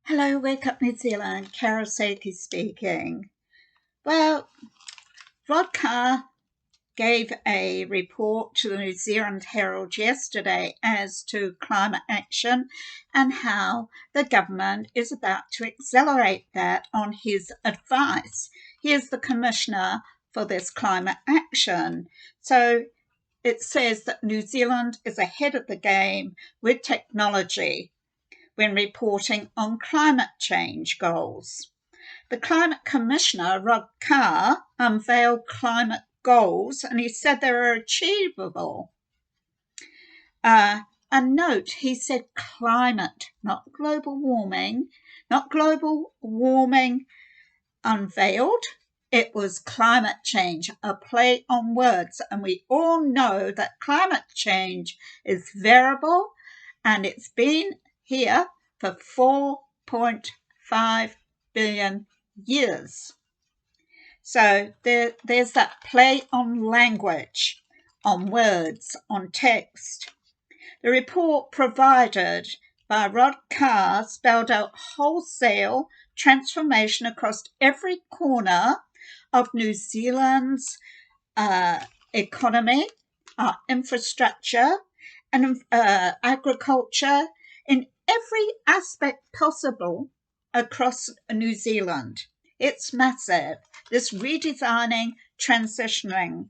Hello, Wake Up New Zealand. Carol Sakey speaking. Well, Rod Carr gave a report to the New Zealand Herald yesterday as to climate action and how the government is about to accelerate that on his advice. He is the commissioner for this climate action. So it says that New Zealand is ahead of the game with technology when reporting on climate change goals. The Climate Commissioner, Rod Carr, unveiled climate goals and he said they were achievable. And note, he said climate, not global warming, unveiled. It was climate change, a play on words. And we all know that climate change is variable and it's been here for 4.5 billion years. So there's that play on language, on words, on text. The report provided by Rod Carr spelled out wholesale transformation across every corner of New Zealand's economy, infrastructure, and agriculture, in every aspect possible across New Zealand. It's massive. This redesigning, transitioning,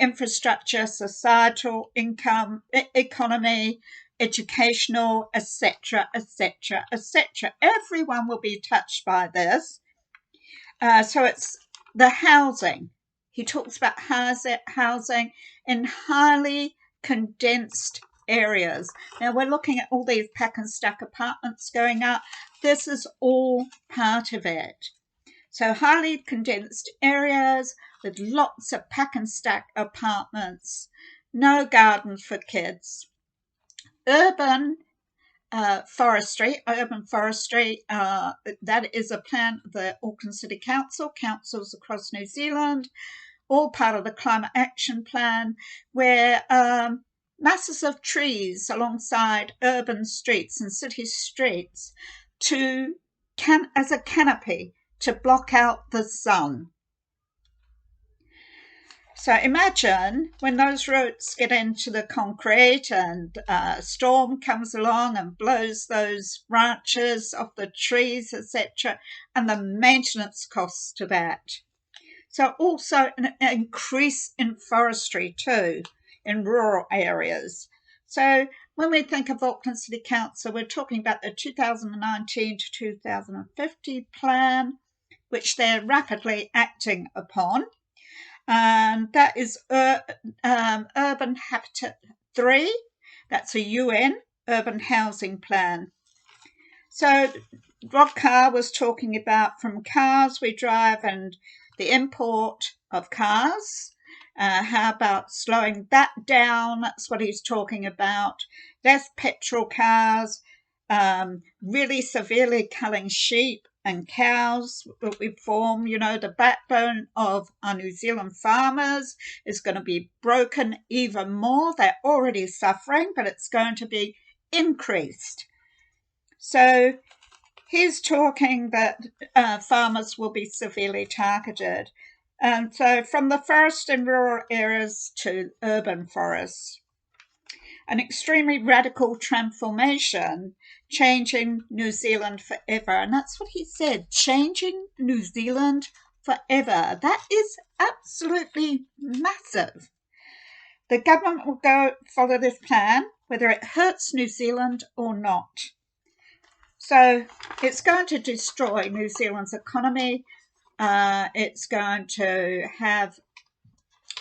infrastructure, societal, income, economy, educational, etc., etc., etc. Everyone will be touched by this. So it's the housing. He talks about housing in highly condensed areas. Now we're looking at all these pack and stack apartments going up. This is all part of it. So highly condensed areas with lots of pack and stack apartments, no gardens for kids. Urban forestry, that is a plan of the Auckland City Council, councils across New Zealand, all part of the Climate Action Plan, where masses of trees alongside urban streets and city streets as a canopy to block out the sun. So imagine when those roots get into the concrete and a storm comes along and blows those branches off the trees, etc., and the maintenance costs to that. So also an increase in forestry too in rural areas. So when we think of Auckland City Council, we're talking about the 2019 to 2050 plan, which they're rapidly acting upon. And that is Urban Habitat 3. That's a UN urban housing plan. So Rod Carr was talking about from cars we drive and the import of cars. How about slowing that down? That's what he's talking about. Less petrol cars, really severely culling sheep and cows that we form, the backbone of our New Zealand farmers is going to be broken even more. They're already suffering, but it's going to be increased. So he's talking that farmers will be severely targeted. And so from the forest and rural areas to urban forests. An extremely radical transformation, changing New Zealand forever. And that's what he said, changing New Zealand forever. That is absolutely massive. The government will follow this plan, whether it hurts New Zealand or not. So it's going to destroy New Zealand's economy. It's going to have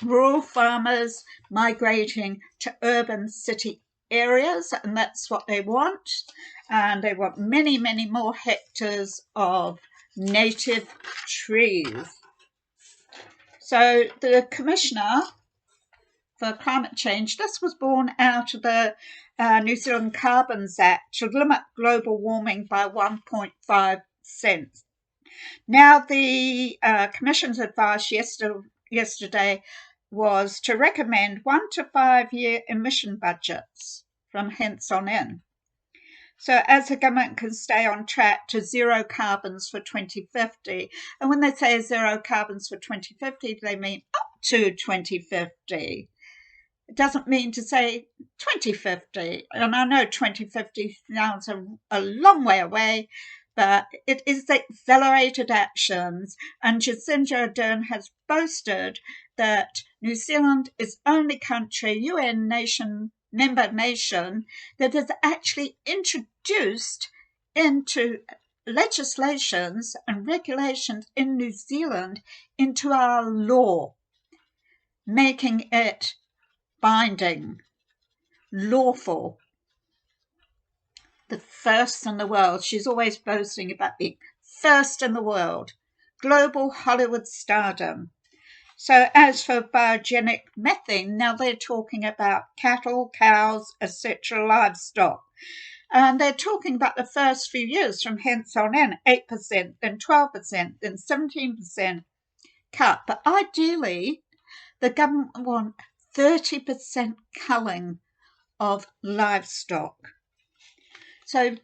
rural farmers migrating to urban city areas, and that's what they want. And they want many, many more hectares of native trees. So the Commissioner for Climate Change, this was born out of the New Zealand Carbons Act to limit global warming by 1.5%. Now the Commission's advice yesterday was to recommend 1 to 5 year emission budgets from hence on in. So as the government can stay on track to zero carbons for 2050, and when they say zero carbons for 2050, they mean up to 2050. It doesn't mean to say 2050. And I know 2050 sounds a long way away, but it is the accelerated actions. And Jacinda Ardern has boasted that New Zealand is only country, UN member nation, that has actually introduced into legislations and regulations in New Zealand into our law, making it binding, lawful, the first in the world. She's always boasting about being first in the world, global Hollywood stardom. So as for biogenic methane, now they're talking about cattle, cows, etc., livestock. And they're talking about the first few years from hence on in, 8%, then 12%, then 17% cut. But ideally, the government want 30% culling of livestock. So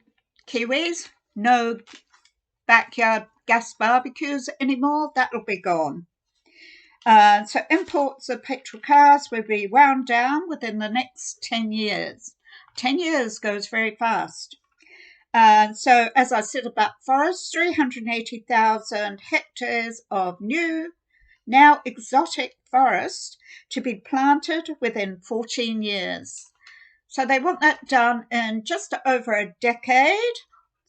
Kiwis, no backyard gas barbecues anymore. That'll be gone. So imports of petrol cars will be wound down within the next 10 years. 10 years goes very fast. So as I said about forests, 380,000 hectares of new, now exotic forest to be planted within 14 years. So they want that done in just over a decade,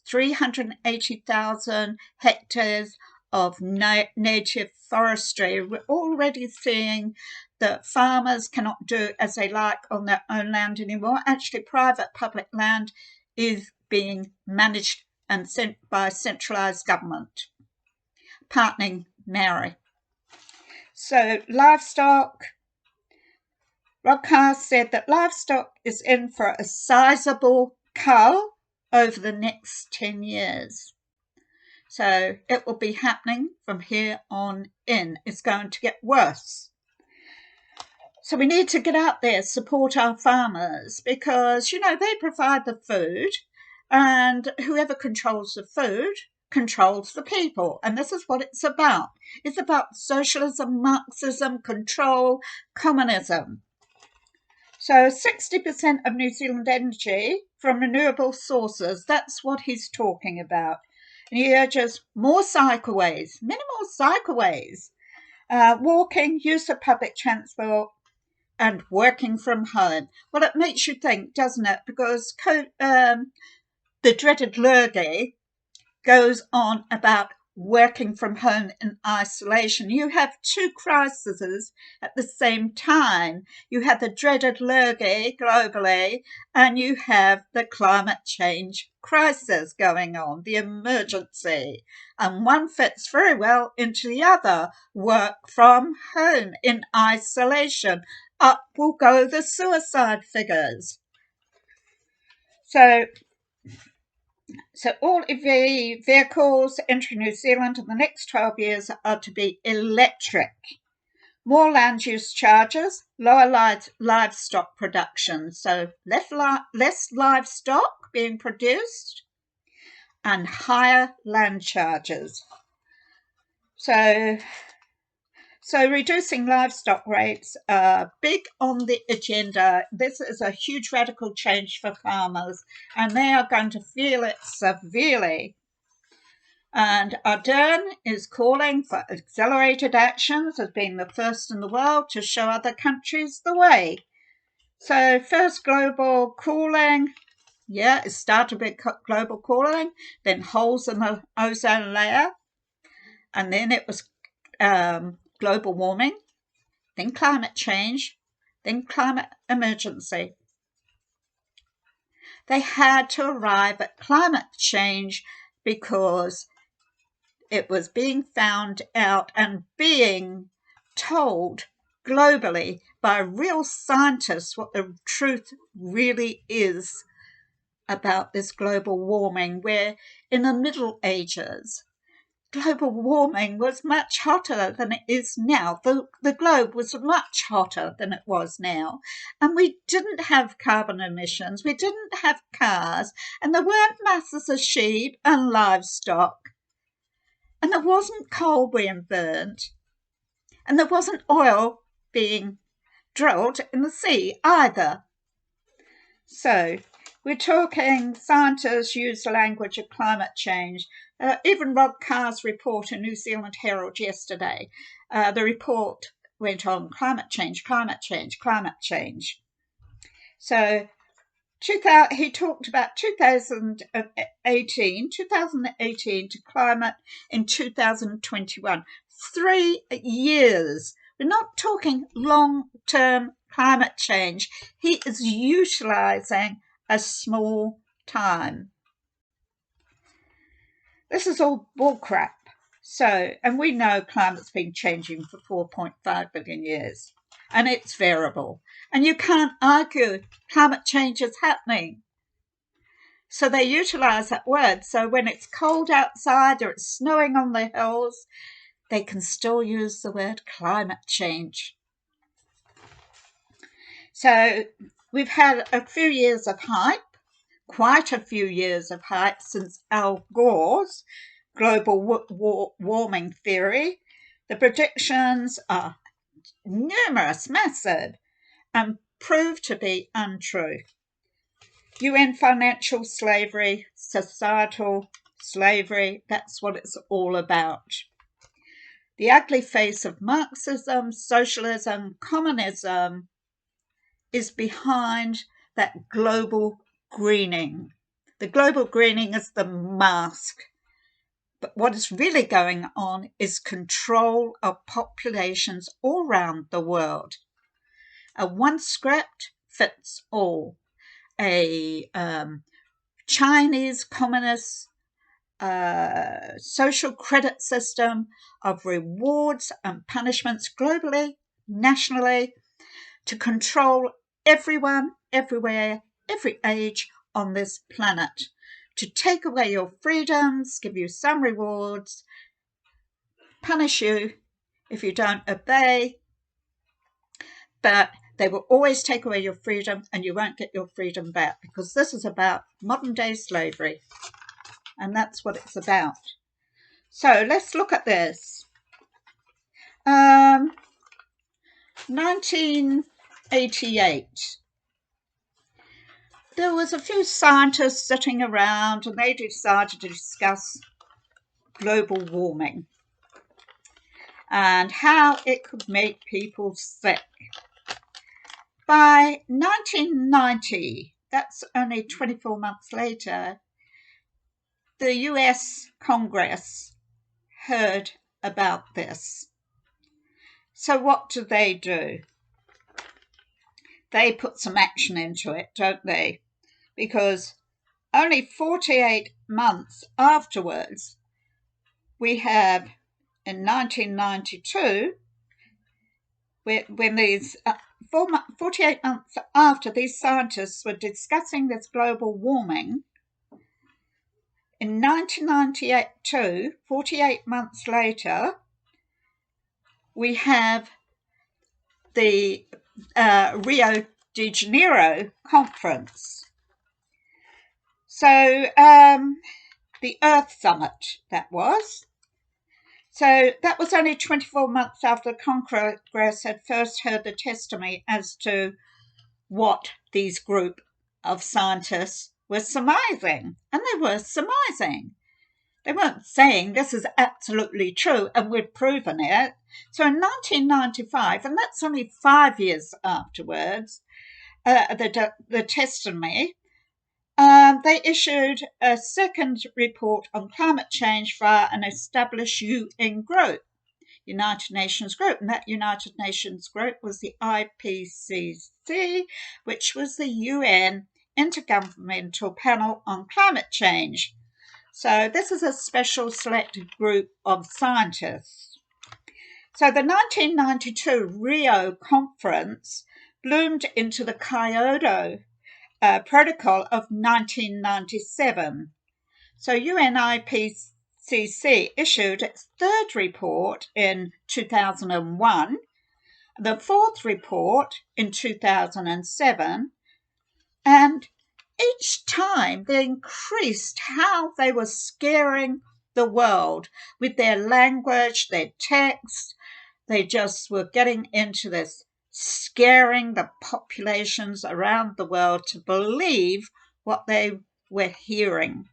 380,000 hectares of native forestry. We're already seeing that farmers cannot do as they like on their own land anymore. Actually, private public land is being managed and sent by centralised government, partnering Maori. So livestock, Rob Carr said that livestock is in for a sizable cull over the next 10 years. So it will be happening from here on in. It's going to get worse. So we need to get out there, support our farmers, because, they provide the food, and whoever controls the food controls the people. And this is what it's about. It's about socialism, Marxism, control, communism. So 60% of New Zealand energy from renewable sources, that's what he's talking about. And he urges more cycleways, many more cycleways, walking, use of public transport, and working from home. Well, it makes you think, doesn't it? Because the dreaded Lurgy goes on about working from home in isolation. You have two crises at the same time. You have the dreaded Lurgy globally, and you have the climate change crisis going on, the emergency. And one fits very well into the other. Work from home in isolation. Up will go the suicide figures. So all EV vehicles entering New Zealand in the next 12 years are to be electric. More land use charges, lower livestock production, so less livestock being produced, and higher land charges. So reducing livestock rates are big on the agenda. This is a huge radical change for farmers, and they are going to feel it severely. And Ardern is calling for accelerated actions as being the first in the world to show other countries the way. So first global cooling, it started with global cooling, then holes in the ozone layer, and then it was global warming, then climate change, then climate emergency. They had to arrive at climate change because it was being found out and being told globally by real scientists what the truth really is about this global warming, where in the Middle Ages, global warming was much hotter than it is now. The globe was much hotter than it was now. And we didn't have carbon emissions, we didn't have cars, and there weren't masses of sheep and livestock. And there wasn't coal being burnt. And there wasn't oil being drilled in the sea either. So we're talking, scientists use the language of climate change. Even Rob Carr's report in New Zealand Herald yesterday, the report went on climate change, climate change, climate change. So he talked about 2018 to climate in 2021. 3 years. We're not talking long-term climate change. He is utilising a small time. This is all bullcrap. So, and we know climate's been changing for 4.5 billion years, and it's variable. And you can't argue climate change is happening. So they utilise that word. So when it's cold outside or it's snowing on the hills, they can still use the word climate change. So we've had a few years of hype, quite a few years of hype since Al Gore's global warming theory. The predictions are numerous, massive, and proved to be untrue. UN financial slavery, societal slavery, that's what it's all about. The ugly face of Marxism, socialism, communism is behind that global greening. The global greening is the mask. But what is really going on is control of populations all around the world. A one script fits all. A Chinese communist social credit system of rewards and punishments globally, nationally, to control everyone, everywhere, every age on this planet, to take away your freedoms, give you some rewards, punish you if you don't obey, but they will always take away your freedom and you won't get your freedom back, because this is about modern day slavery. And that's what it's about. So let's look at this. 1988. There was a few scientists sitting around and they decided to discuss global warming and how it could make people sick. By 1990, that's only 24 months later, the US Congress heard about this. So what do? They put some action into it, don't they? Because only 48 months afterwards, we have in 1992, when these 48 months after these scientists were discussing this global warming, in 1992, 48 months later, we have the Rio de Janeiro conference. So the Earth Summit, that was. So that was only 24 months after the Congress had first heard the testimony as to what these group of scientists were surmising. And they were surmising. They weren't saying this is absolutely true and we've proven it. So in 1995, and that's only 5 years afterwards, the testimony, they issued a second report on climate change via an established UN group, United Nations group, and that United Nations group was the IPCC, which was the UN Intergovernmental Panel on Climate Change. So this is a special selected group of scientists. So the 1992 Rio conference bloomed into the Kyoto Protocol of 1997. So UNIPCC IPCC issued its third report in 2001, the fourth report in 2007, and each time they increased how they were scaring the world with their language, their text. They just were getting into this, scaring the populations around the world to believe what they were hearing.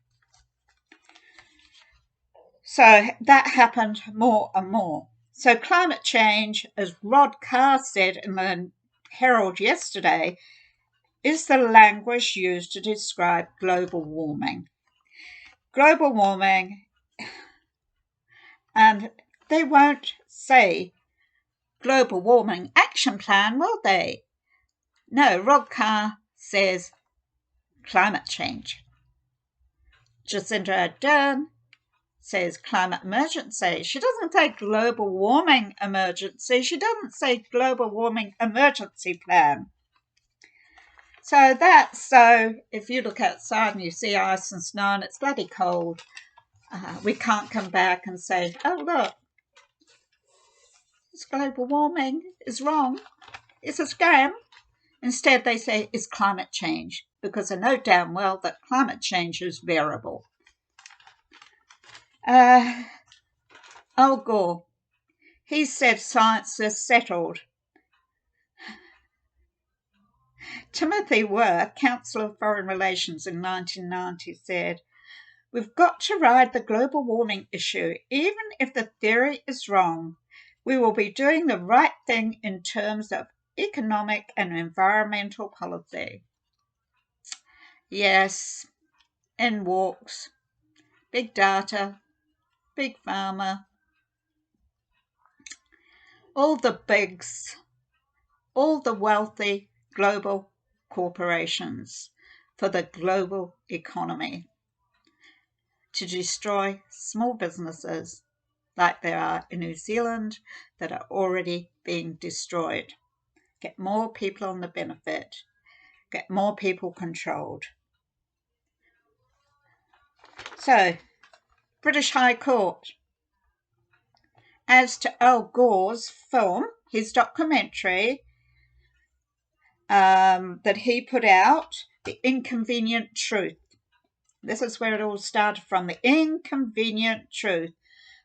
So that happened more and more. So climate change, as Rod Carr said in the Herald yesterday, is the language used to describe global warming. Global warming, and they won't say global warming action plan, will they? No, Rod Carr says climate change. Jacinda Ardern says climate emergency. She doesn't say global warming emergency. She doesn't say global warming emergency plan. So if you look outside and you see ice and snow and it's bloody cold, we can't come back and say, oh, look, this global warming is wrong. It's a scam. Instead, they say it's climate change, because they know damn well that climate change is variable. Al Gore, he said science is settled. Timothy Were, Council of Foreign Relations in 1990, said, "We've got to ride the global warming issue. Even if the theory is wrong, we will be doing the right thing in terms of economic and environmental policy." Yes, in walks big data, big pharma, all the bigs, all the wealthy global corporations for the global economy to destroy small businesses like there are in New Zealand that are already being destroyed. Get more people on the benefit, get more people controlled. So, British High Court. As to Al Gore's film, his documentary that he put out, The Inconvenient Truth. This is where it all started from, The Inconvenient Truth.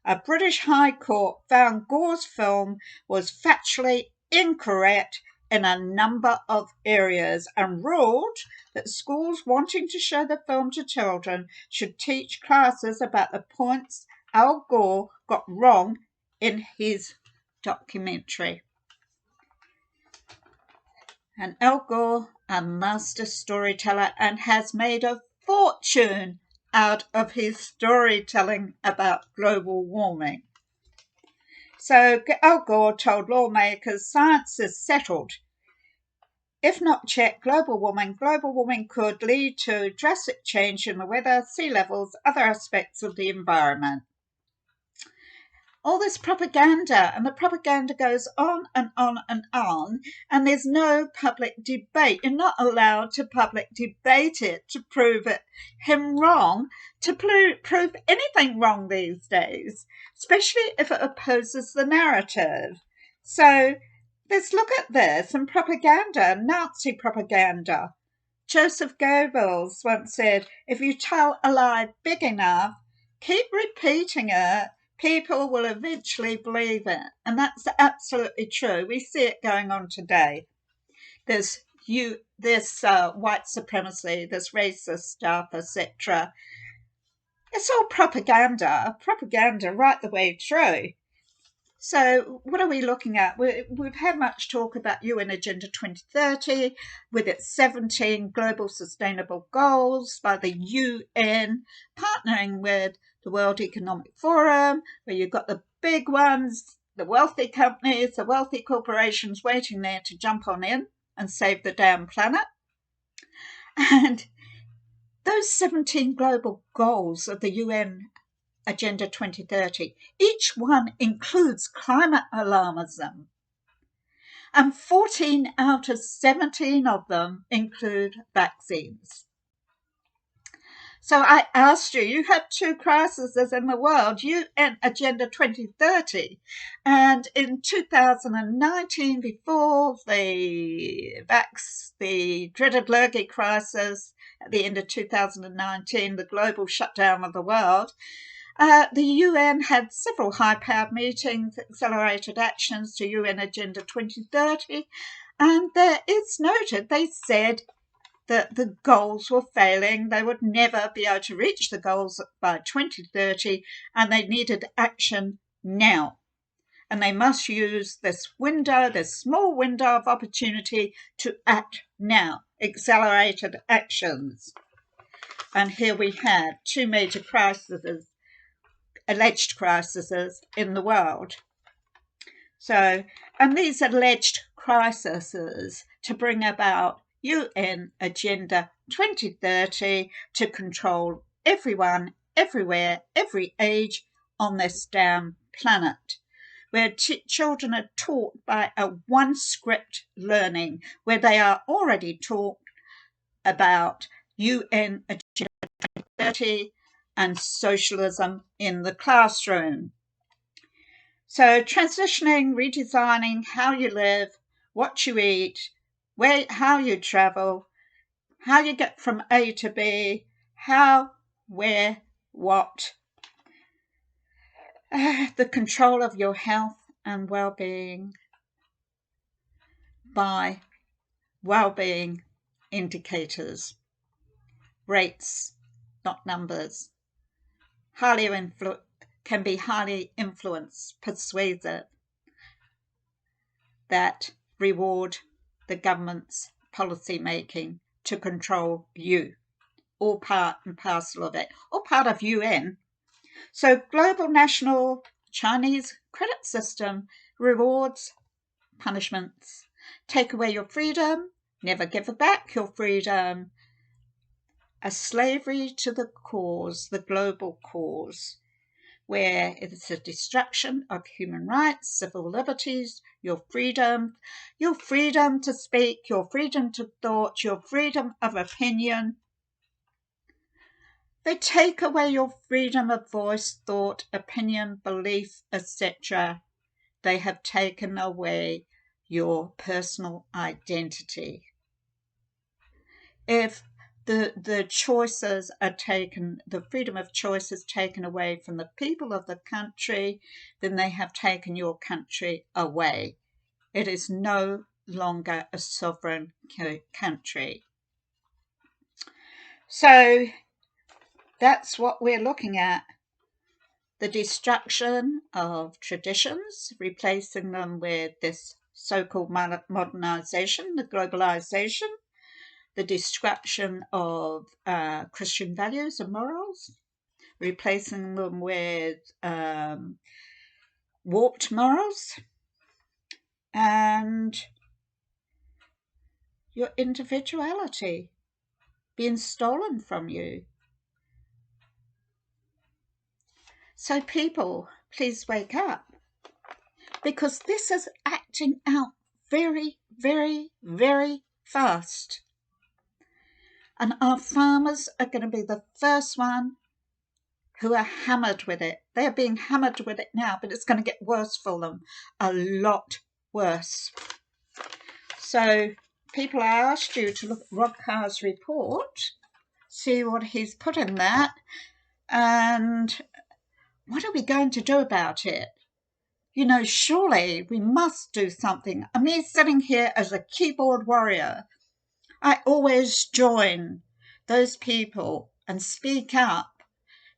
A British High Court found Gore's film was factually incorrect in a number of areas and ruled that schools wanting to show the film to children should teach classes about the points Al Gore got wrong in his documentary. And Al Gore, a master storyteller, and has made a fortune out of his storytelling about global warming. So Al Gore told lawmakers science is settled. If not checked, global warming could lead to drastic change in the weather, sea levels, other aspects of the environment. All this propaganda, and the propaganda goes on and on and on, and there's no public debate. You're not allowed to public debate it to prove him wrong, to prove anything wrong these days, especially if it opposes the narrative. So let's look at this and propaganda, Nazi propaganda. Joseph Goebbels once said, if you tell a lie big enough, keep repeating it, people will eventually believe it. And that's absolutely true. We see it going on today. There's white supremacy, this racist stuff, etc. It's all propaganda right the way through. So what are we looking at? We've had much talk about UN Agenda 2030 with its 17 global sustainable goals by the UN, partnering with the World Economic Forum, where you've got the big ones, the wealthy companies, the wealthy corporations waiting there to jump on in and save the damn planet. And those 17 global goals of the UN Agenda 2030, each one includes climate alarmism. And 14 out of 17 of them include vaccines. So I asked you, you have two crises in the world, UN Agenda 2030. And in 2019, before the dreaded lurgy crisis, at the end of 2019, the global shutdown of the world, the UN had several high-powered meetings, accelerated actions to UN Agenda 2030, and there it's noted they said that the goals were failing. They would never be able to reach the goals by 2030, and they needed action now. And they must use this window, this small window of opportunity to act now, accelerated actions. And here we have two major crises, alleged crises in the world. So, and these alleged crises to bring about UN Agenda 2030 to control everyone, everywhere, every age on this damn planet, where children are taught by a one script learning, where they are already taught about UN Agenda 2030 and socialism in the classroom. So transitioning, redesigning how you live, what you eat, how you travel, how you get from A to B, how, where, what. The control of your health and well-being by well-being indicators, rates, not numbers. Can be highly influenced, persuasive, that reward the government's policy making to control you, all part and parcel of it, all part of UN. So global national Chinese credit system rewards punishments, take away your freedom, never give back your freedom, a slavery to the cause, the global cause, where it's a destruction of human rights, civil liberties, your freedom to speak, your freedom to thought, your freedom of opinion. They take away your freedom of voice, thought, opinion, belief, etc. They have taken away your personal identity. If the choices are taken, the freedom of choice is taken away from the people of the country, then they have taken your country away. It is no longer a sovereign country. So that's what we're looking at. The destruction of traditions, replacing them with this so-called modernization, the globalization, the destruction of Christian values and morals, replacing them with warped morals, and your individuality being stolen from you. So people, please wake up, because this is acting out very, very, very fast. And our farmers are going to be the first one who are hammered with it. They are being hammered with it now, but it's going to get worse for them, a lot worse. So people, I asked you to look at Rob Carr's report, see what he's put in that, and what are we going to do about it? You know, surely we must do something. I'm me sitting here as a keyboard warrior. I always join those people and speak up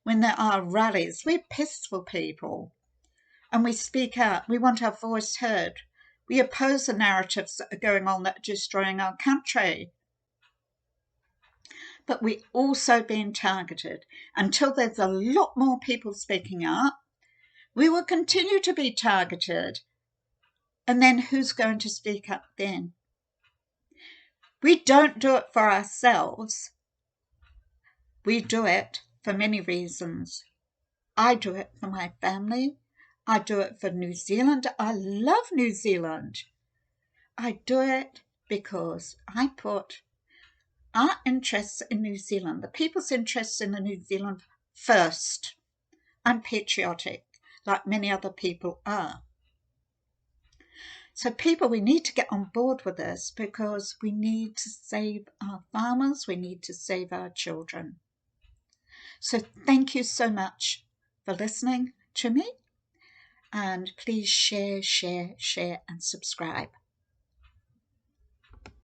when there are rallies. We're peaceful people and we speak out. We want our voice heard. We oppose the narratives that are going on that are destroying our country. But we're also being targeted. Until there's a lot more people speaking up, we will continue to be targeted. And then who's going to speak up then? We don't do it for ourselves. We do it for many reasons. I do it for my family. I do it for New Zealand. I love New Zealand. I do it because I put our interests in New Zealand, the people's interests in New Zealand first. I'm patriotic, like many other people are. So people, we need to get on board with this because we need to save our farmers, we need to save our children. So thank you so much for listening to me, and please share, and subscribe.